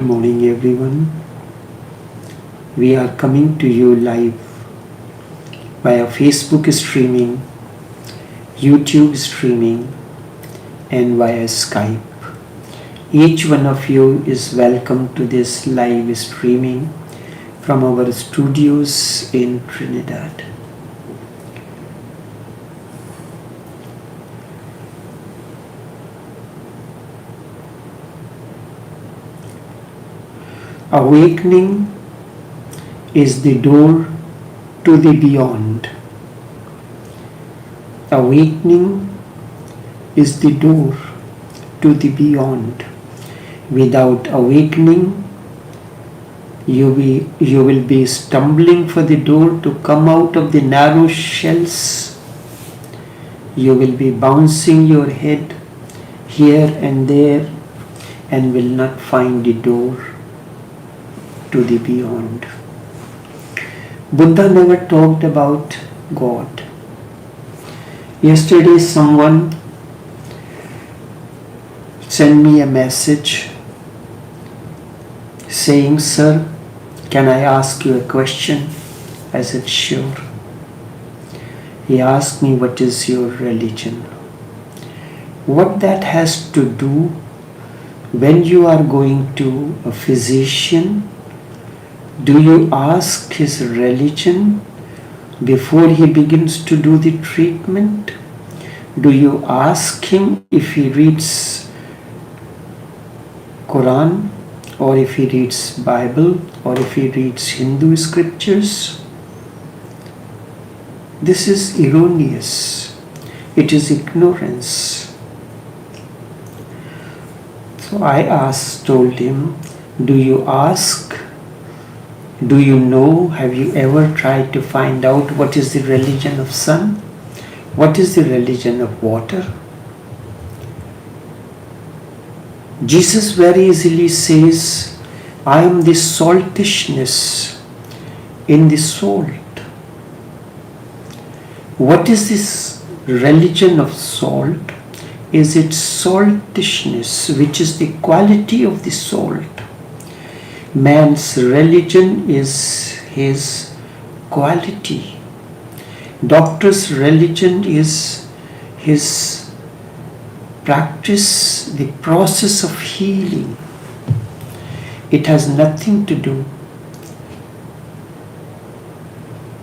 Good morning, everyone. We are coming to you live via Facebook streaming, YouTube streaming, and via Skype. Each one of you is welcome to this live streaming from our studios in Trinidad. Awakening is the door to the beyond. Awakening is the door to the beyond. Without awakening, you will be stumbling for the door to come out of the narrow shells. You will be bouncing your head here and there and will not find the door to the beyond. Buddha never talked about God. Yesterday someone sent me a message saying, "Sir, can I ask you a question?" I said, "Sure." He asked me, "What is your religion?" What that has to do when you are going to a physician? Do you ask his religion before he begins to do the treatment? Do you ask him if he reads Quran, or if he reads Bible, or if he reads Hindu scriptures? This is erroneous. It is ignorance. So I told him, do you ask? Do you know? Have you ever tried to find out what is the religion of sun? What is the religion of water? Jesus very easily says, "I am the saltishness in the salt." What is this religion of salt? Is its saltishness, which is the quality of the salt. Man's religion is his quality. Doctor's religion is his practice, the process of healing. It has nothing to do.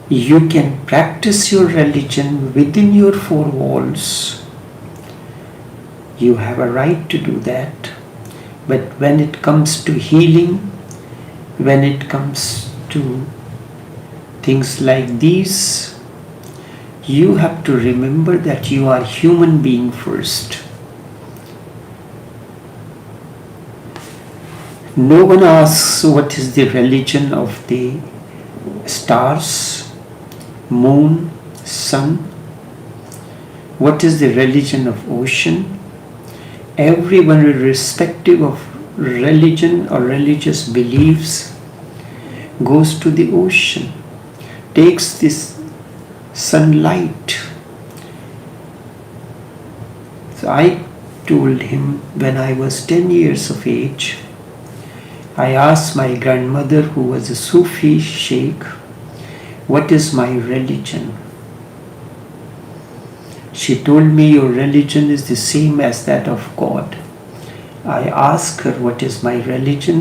You can practice your religion within your four walls. You have a right to do that. But when it comes to healing, when it comes to things like these, you have to remember that you are human being first. No one asks what is the religion of the stars, moon, sun. What is the religion of ocean? Everyone, irrespective of religion or religious beliefs, goes to the ocean, takes this sunlight. So I told him, when I was 10 years of age, I asked my grandmother, who was a Sufi sheikh, "What is my religion?" She told me, "Your religion is the same as that of God." I asked her, "What is my religion?"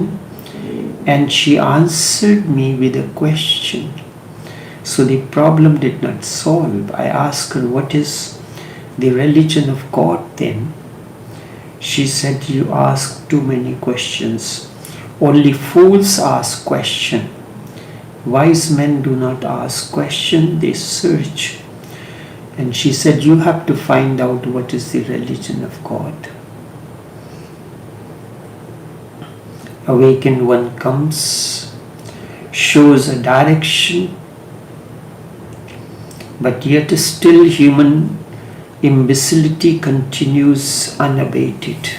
And she answered me with a question. So the problem did not solve. I asked her, "What is the religion of God then?" She said, "You ask too many questions. Only fools ask questions. Wise men do not ask questions, they search." And she said, "You have to find out what is the religion of God." Awakened one comes, shows a direction, but yet still human imbecility continues unabated.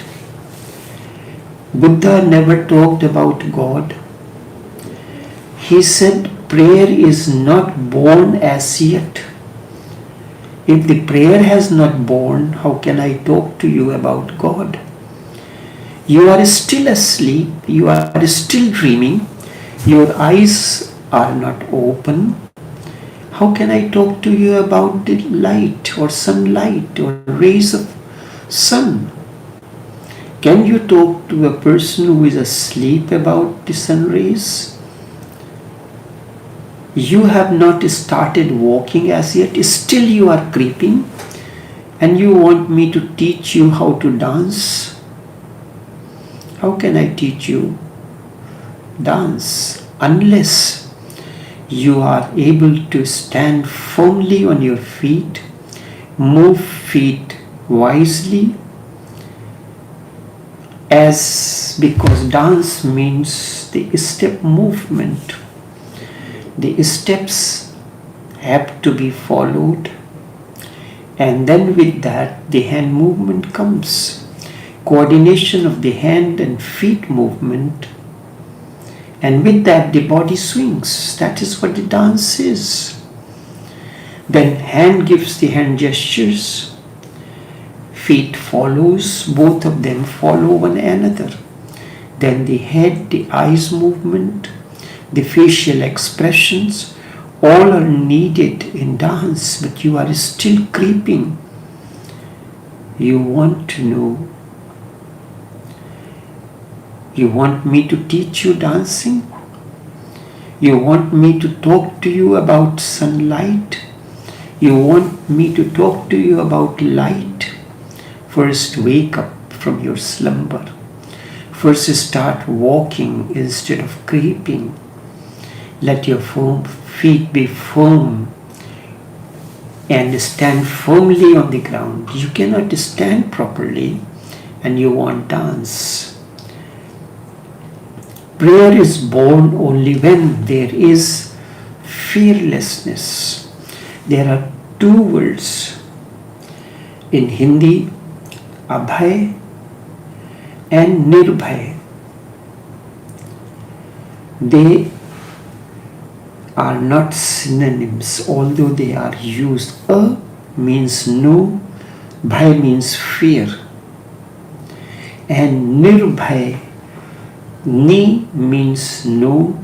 Buddha never talked about God. He said prayer is not born as yet. If the prayer has not born, how can I talk to you about God? You are still asleep, you are still dreaming, your eyes are not open. How can I talk to you about the light or sunlight or rays of sun? Can you talk to a person who is asleep about the sun rays? You have not started walking as yet, still you are creeping, and you want me to teach you how to dance? How can I teach you dance unless you are able to stand firmly on your feet, move feet wisely, because dance means the step movement. The steps have to be followed, and then with that the hand movement comes. Coordination of the hand and feet movement, and with that the body swings. That is what the dance is. Then hand gives the hand gestures, feet follows, both of them follow one another. Then the head, the eyes movement, the facial expressions, all are needed in dance, but you are still creeping. You want to know. You want me to teach you dancing? You want me to talk to you about sunlight? You want me to talk to you about light? First wake up from your slumber. First start walking instead of creeping. Let your feet be firm and stand firmly on the ground. You cannot stand properly and you want dance. Prayer is born only when there is fearlessness. There are two words in Hindi, abhay and nirbhay. They are not synonyms, although they are used. A means no, bhai means fear, and nirbhay, ni means no,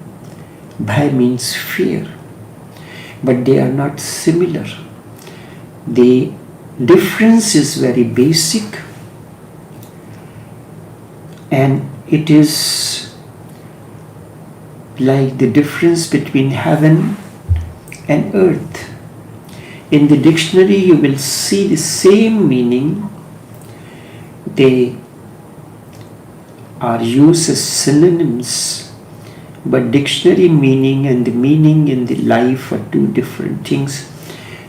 bhai means fear, but they are not similar. The difference is very basic, and it is like the difference between heaven and earth. In the dictionary you will see the same meaning. They are used as synonyms, but dictionary meaning and the meaning in the life are two different things.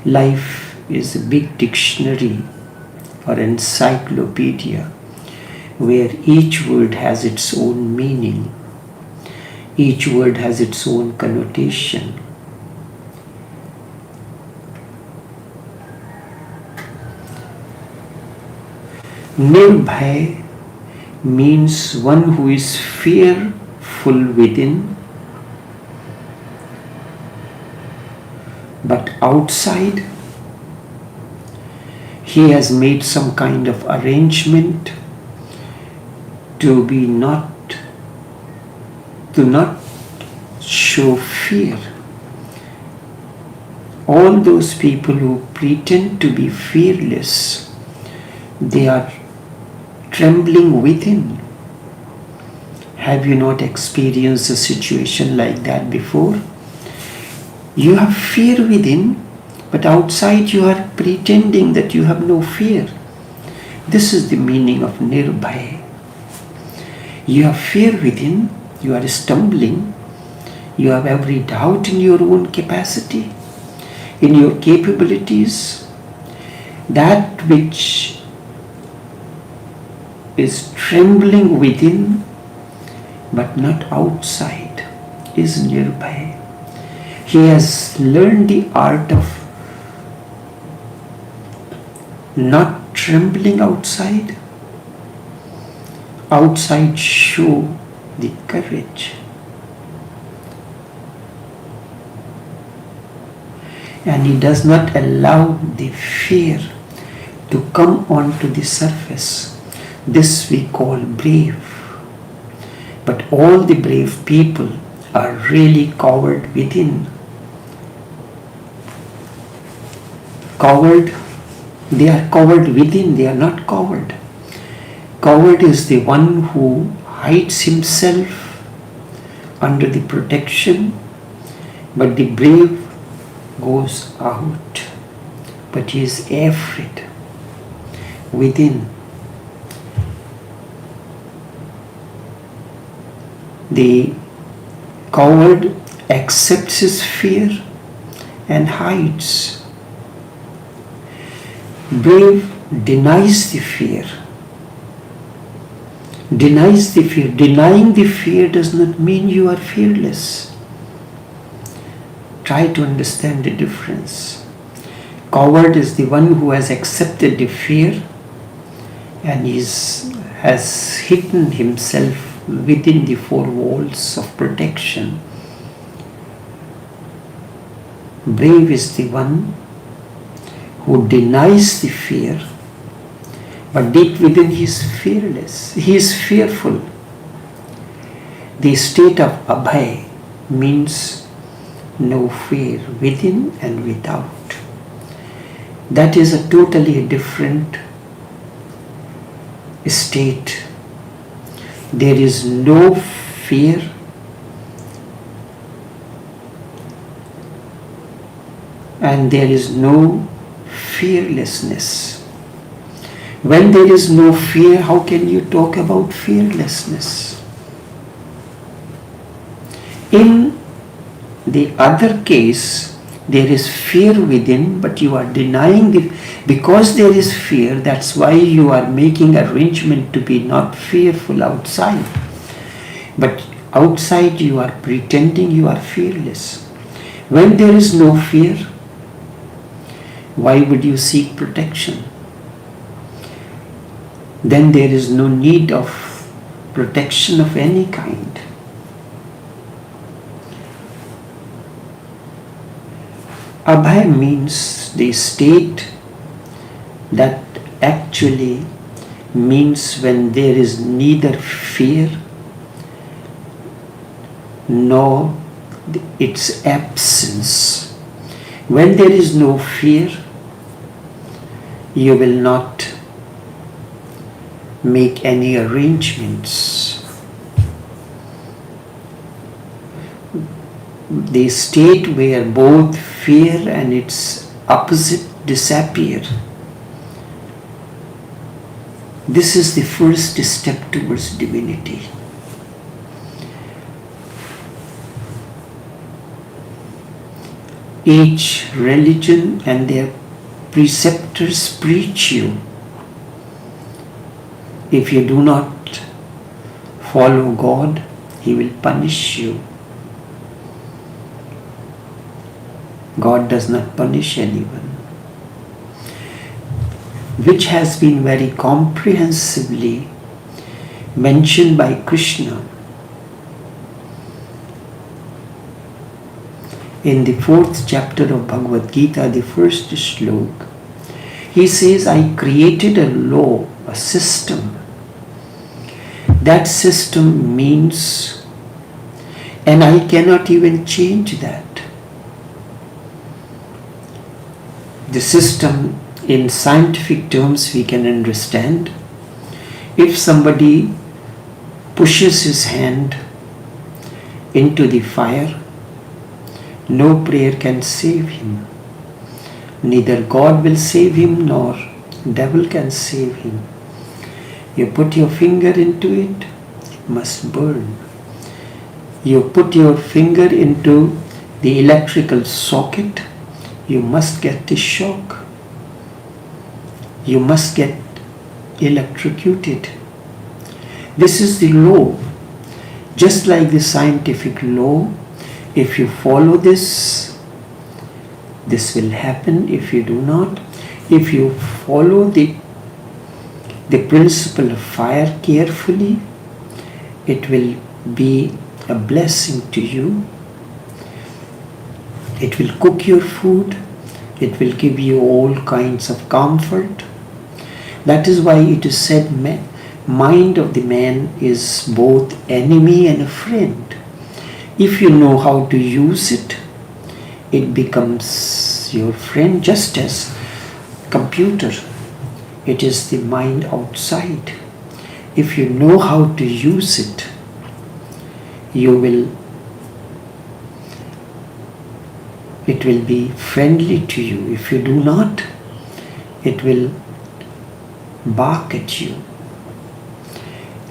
Life is a big dictionary or encyclopedia where each word has its own meaning. Each word has its own connotation. Nirbhay means one who is fearful within, but outside he has made some kind of arrangement to not show fear. All those people who pretend to be fearless, they are trembling within. Have you not experienced a situation like that before? You have fear within, but outside you are pretending that you have no fear. This is the meaning of nirbhay. You have fear within, you are stumbling, you have every doubt in your own capacity, in your capabilities. That which is trembling within but not outside is nirbhay. He has learned the art of not trembling outside. Outside show the courage. And he does not allow the fear to come onto the surface. This we call brave. But all the brave people are really coward within. Coward, they are coward within, they are not coward. Coward is the one who hides himself under the protection, but the brave goes out, but he is afraid within. The coward accepts his fear and hides. Brave denies the fear. Denies the fear. Denying the fear does not mean you are fearless. Try to understand the difference. Coward is the one who has accepted the fear and has hidden himself within the four walls of protection. Brave is the one who denies the fear, but deep within he is fearless. He is fearful. The state of abhay means no fear within and without. That is a totally different state. There is no fear and there is no fearlessness. When there is no fear, how can you talk about fearlessness? In the other case, there is fear within, but you are denying because there is fear, that's why you are making arrangement to be not fearful outside. But outside you are pretending you are fearless. When there is no fear, why would you seek protection? Then there is no need of protection of any kind. Abhay means the state that actually means when there is neither fear nor its absence. When there is no fear, you will not make any arrangements. The state where both fear and its opposite disappear. This is the first step towards divinity. Each religion and their preceptors preach you. If you do not follow God, He will punish you. God does not punish anyone. Which has been very comprehensively mentioned by Krishna in the 4th chapter of Bhagavad Gita, the first shlok. He says, I created a law, a system. That system means, and I cannot even change that. The system in scientific terms we can understand. If somebody pushes his hand into the fire, no prayer can save him. Neither God will save him nor devil can save him. You put your finger into it, it must burn. You put your finger into the electrical socket, you must get the shock. You must get electrocuted. This is the law. Just like the scientific law, if you follow this, this will happen. If you do not, if you follow the principle of fire carefully, it will be a blessing to you. It will cook your food. It will give you all kinds of comfort. That is why it is said mind of the man is both enemy and a friend. If you know how to use it, it becomes your friend, just as computer. It is the mind outside. If you know how to use it, it will be friendly to you. If you do not, it will bark at you.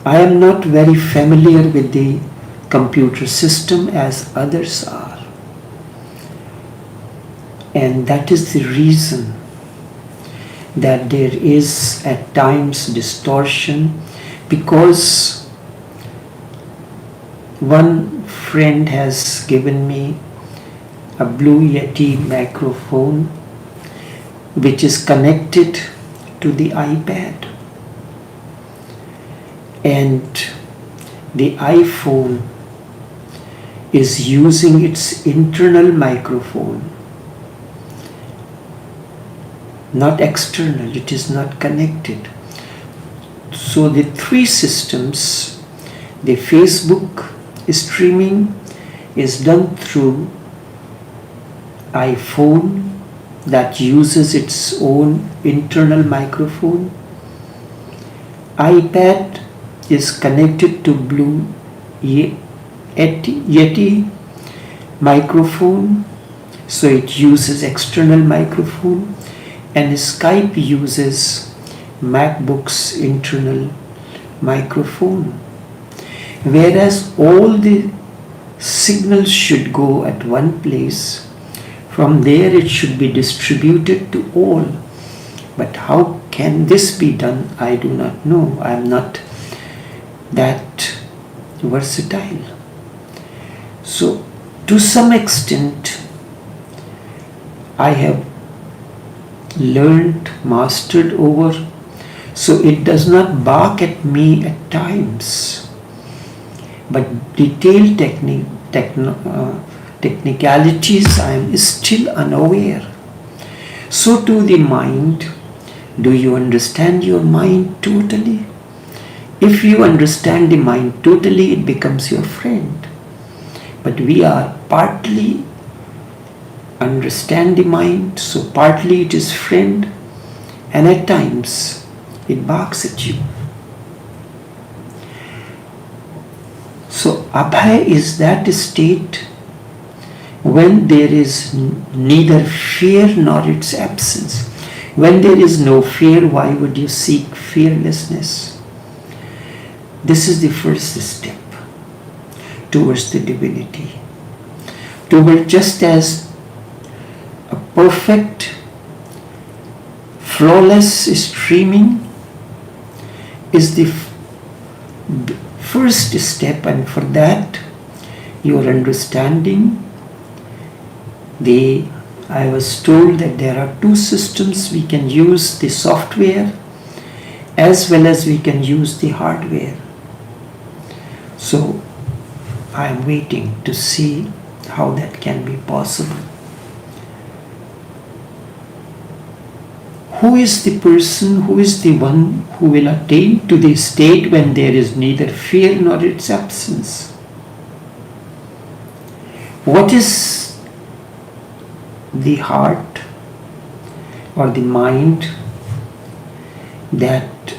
I am not very familiar with the computer system as others are. And that is the reason that there is at times distortion, because one friend has given me a Blue Yeti microphone which is connected to the iPad, and the iPhone is using its internal microphone, not external. It is not connected. So the three systems, the Facebook streaming is done through iPhone that uses its own internal microphone. iPad is connected to Blue Yeti microphone, so it uses external microphone, and Skype uses MacBook's internal microphone. Whereas all the signals should go at one place, from there it should be distributed to all. But how can this be done? I do not know. I am not that versatile. So to some extent I have learned, mastered over, so it does not bark at me at times. But detailed technicalities I am still unaware. So to the mind, do you understand your mind totally? If you understand the mind totally, it becomes your friend. But we are partly understand the mind, so partly it is friend, and at times it barks at you. So abhay is that state when there is neither fear nor its absence. When there is no fear, why would you seek fearlessness? This is the first step towards the divinity. Toward just as a perfect, flawless streaming is the first step, and for that your understanding. I was told that there are two systems. We can use the software as well as we can use the hardware. So I am waiting to see how that can be possible. Who is the person, who is the one who will attain to the state when there is neither fear nor its absence? What is the heart or the mind that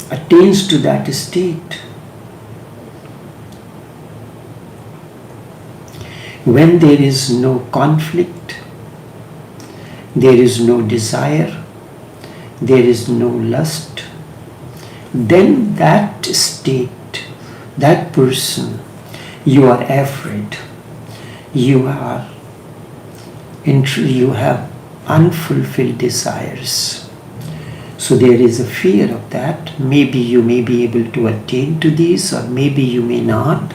attains to that state? When there is no conflict, there is no desire, there is no lust, then that state, that person, you are afraid, you have unfulfilled desires. So there is a fear of that. Maybe you may be able to attain to these, or maybe you may not.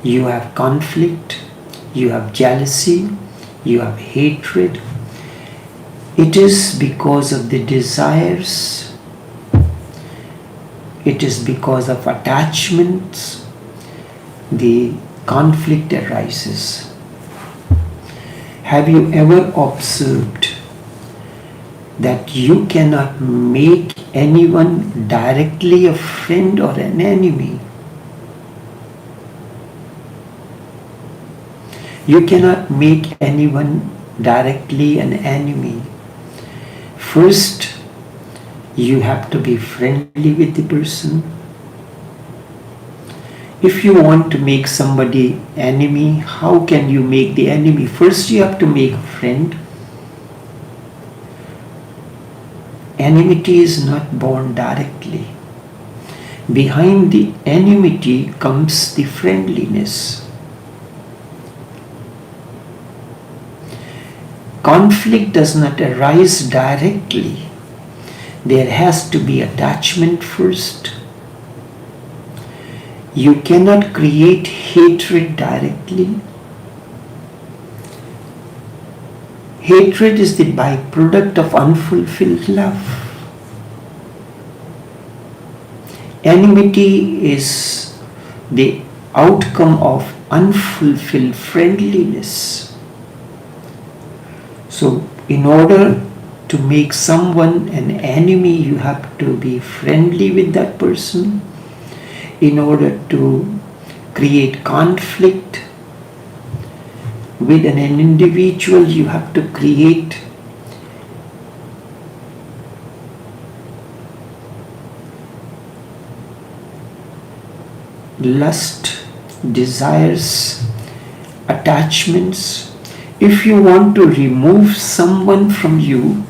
You have conflict, you have jealousy, you have hatred. It is because of the desires, it is because of attachments, the conflict arises. Have you ever observed that you cannot make anyone directly a friend or an enemy. You cannot make anyone directly an enemy. First, you have to be friendly with the person. If you want to make somebody enemy, how can you make the enemy? First, you have to make a friend. Enmity is not born directly. Behind the enmity comes the friendliness. Conflict does not arise directly. There has to be attachment first. You cannot create hatred directly. Hatred is the byproduct of unfulfilled love. Enmity is the outcome of unfulfilled friendliness. So, in order to make someone an enemy, you have to be friendly with that person. In order to create conflict with an individual, you have to create lust, desires, attachments. If you want to remove someone from you,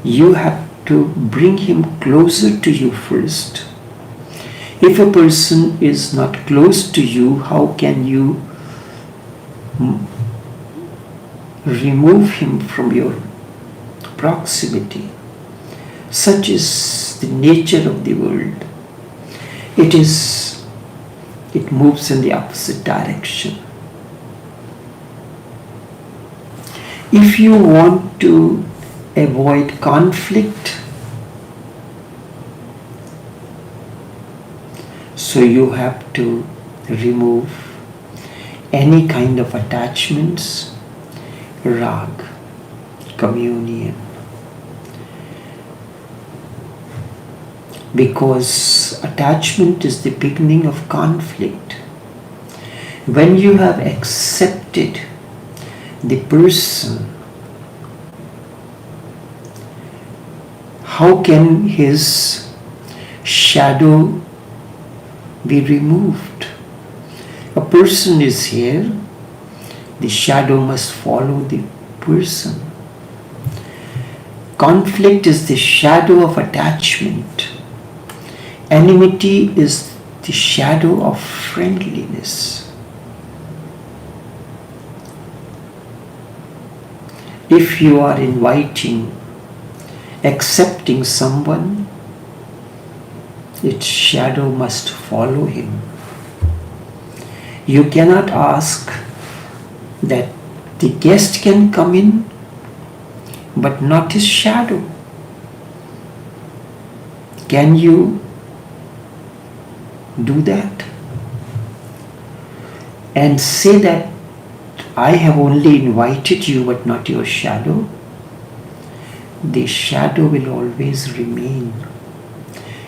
you have to bring him closer to you first. If a person is not close to you, how can you remove him from your proximity? Such is the nature of the world. It moves in the opposite direction. If you want to avoid conflict, so you have to remove any kind of attachments, rag, communion. Because attachment is the beginning of conflict. When you have accepted the person, how can his shadow be removed? A person is here, the shadow must follow the person. Conflict is the shadow of attachment. Enmity is the shadow of friendliness. If you are inviting, accepting someone, its shadow must follow him. You cannot ask that the guest can come in, but not his shadow. Can you do that? And say that I have only invited you, but not your shadow? The shadow will always remain.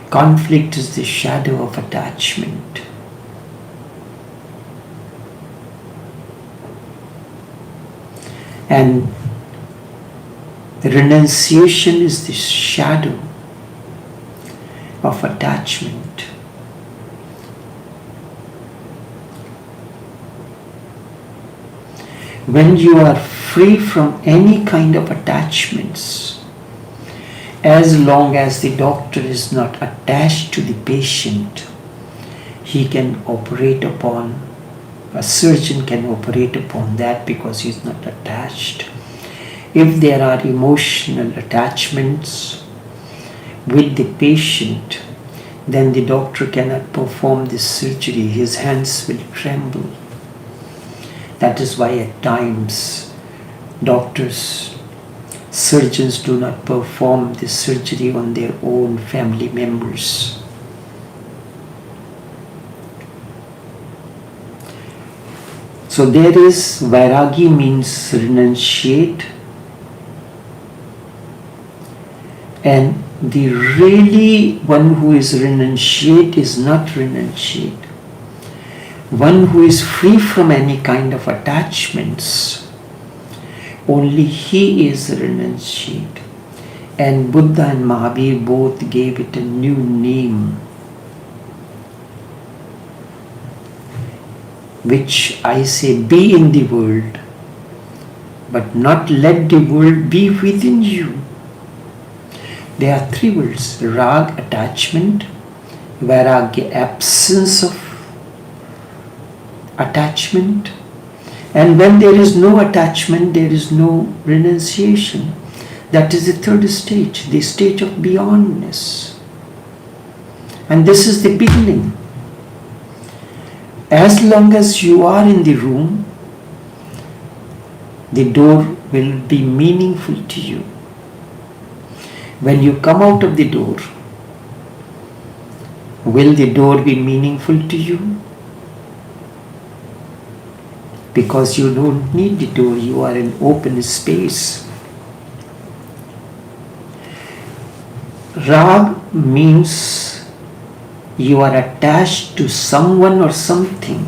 Conflict is the shadow of attachment. And renunciation is the shadow of attachment. When you are free from any kind of attachments, as long as the doctor is not attached to the patient, he can operate upon, a surgeon can operate upon that because he is not attached. If there are emotional attachments with the patient, then the doctor cannot perform this surgery. His hands will tremble. That is why at times doctors, surgeons do not perform this surgery on their own family members. So there is, vairagi means renunciate. And the really one who is renunciate is not renunciate. One who is free from any kind of attachments, only he is renunciate. And Buddha and Mahavir both gave it a new name, which I say, be in the world, but not let the world be within you. There are three words: rag, attachment; vairagya, absence of attachment; and when there is no attachment, there is no renunciation. That is the third stage, the stage of beyondness. And this is the beginning. As long as you are in the room, the door will be meaningful to you. When you come out of the door, will the door be meaningful to you? Because you don't need the door, you are in open space. Rag means you are attached to someone or something.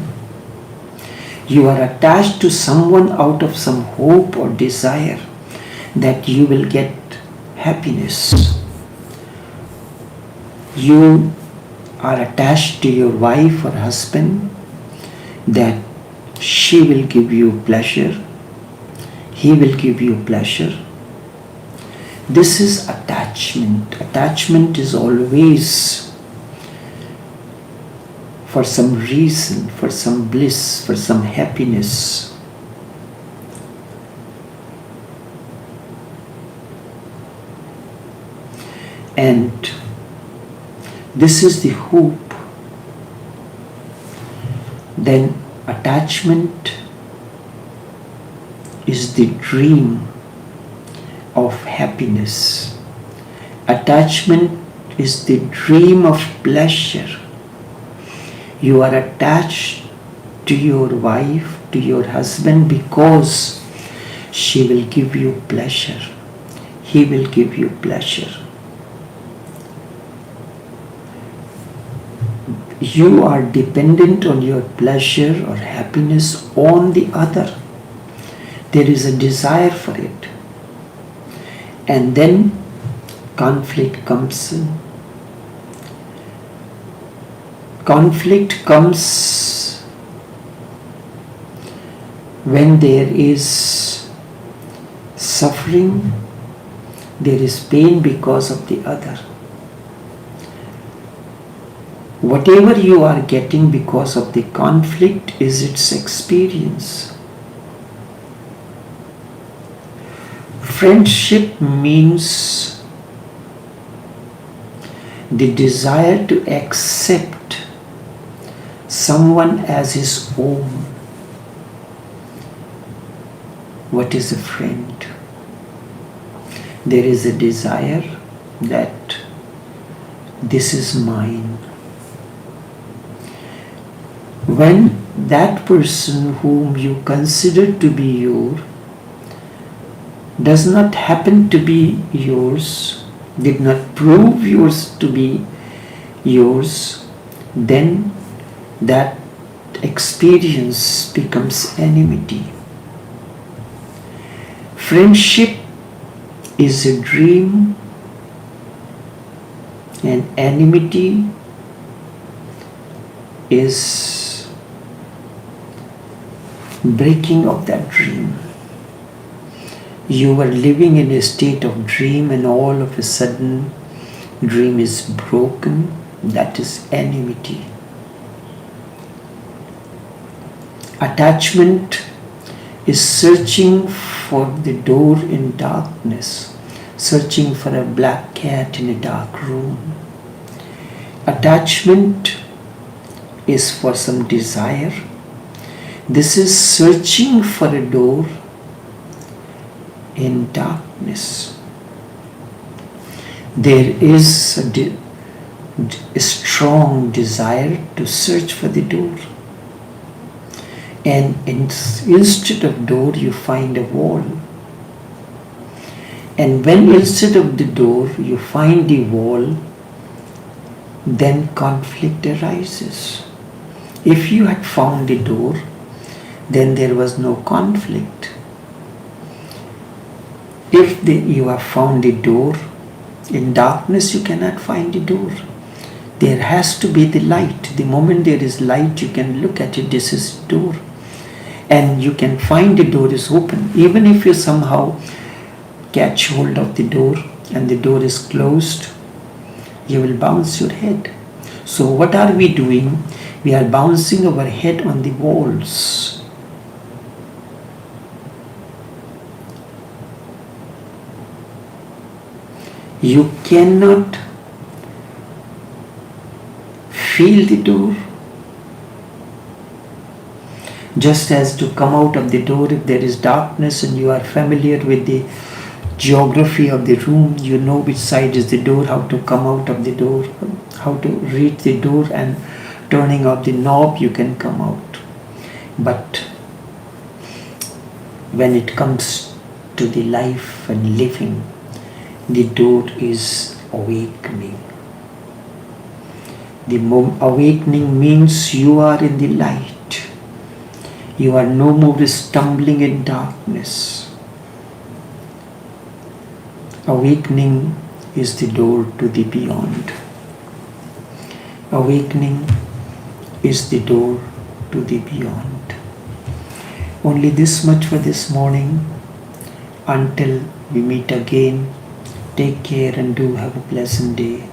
You are attached to someone out of some hope or desire that you will get happiness. You are attached to your wife or husband that she will give you pleasure, he will give you pleasure. This is attachment. Attachment is always for some reason, for some bliss, for some happiness. And this is the hope. Then attachment is the dream of happiness. Attachment is the dream of pleasure. You are attached to your wife, to your husband, because she will give you pleasure. He will give you pleasure. You are dependent on your pleasure or happiness on the other. There is a desire for it. And then conflict comes in. Conflict comes when there is suffering, there is pain because of the other. Whatever you are getting because of the conflict is its experience. Friendship means the desire to accept someone as his own. What is a friend? There is a desire that this is mine. When that person whom you consider to be yours does not happen to be yours, did not prove yours to be yours, then that experience becomes enmity. Friendship is a dream, and enmity is breaking of that dream. You were living in a state of dream and all of a sudden dream is broken. That is enmity. Attachment is searching for the door in darkness, searching for a black cat in a dark room. Attachment is for some desire. This is searching for a door in darkness. There is a strong desire to search for the door, and instead of door you find a wall, And when instead of the door you find the wall, then conflict arises. If you had found the door, then there was no conflict. If you have found the door, in darkness you cannot find the door. There has to be the light. The moment there is light, you can look at it, this is the door. And you can find the door is open. Even if you somehow catch hold of the door and the door is closed, you will bounce your head. So what are we doing? We are bouncing our head on the walls. You cannot feel the door. Just as to come out of the door, if there is darkness and you are familiar with the geography of the room, you know which side is the door, how to come out of the door, how to reach the door, and turning of the knob you can come out. But when it comes to the life and living, the door is awakening. The awakening means you are in the light. You are no more stumbling in darkness. Awakening is the door to the beyond. Awakening is the door to the beyond. Only this much for this morning. Until we meet again, take care and do have a pleasant day.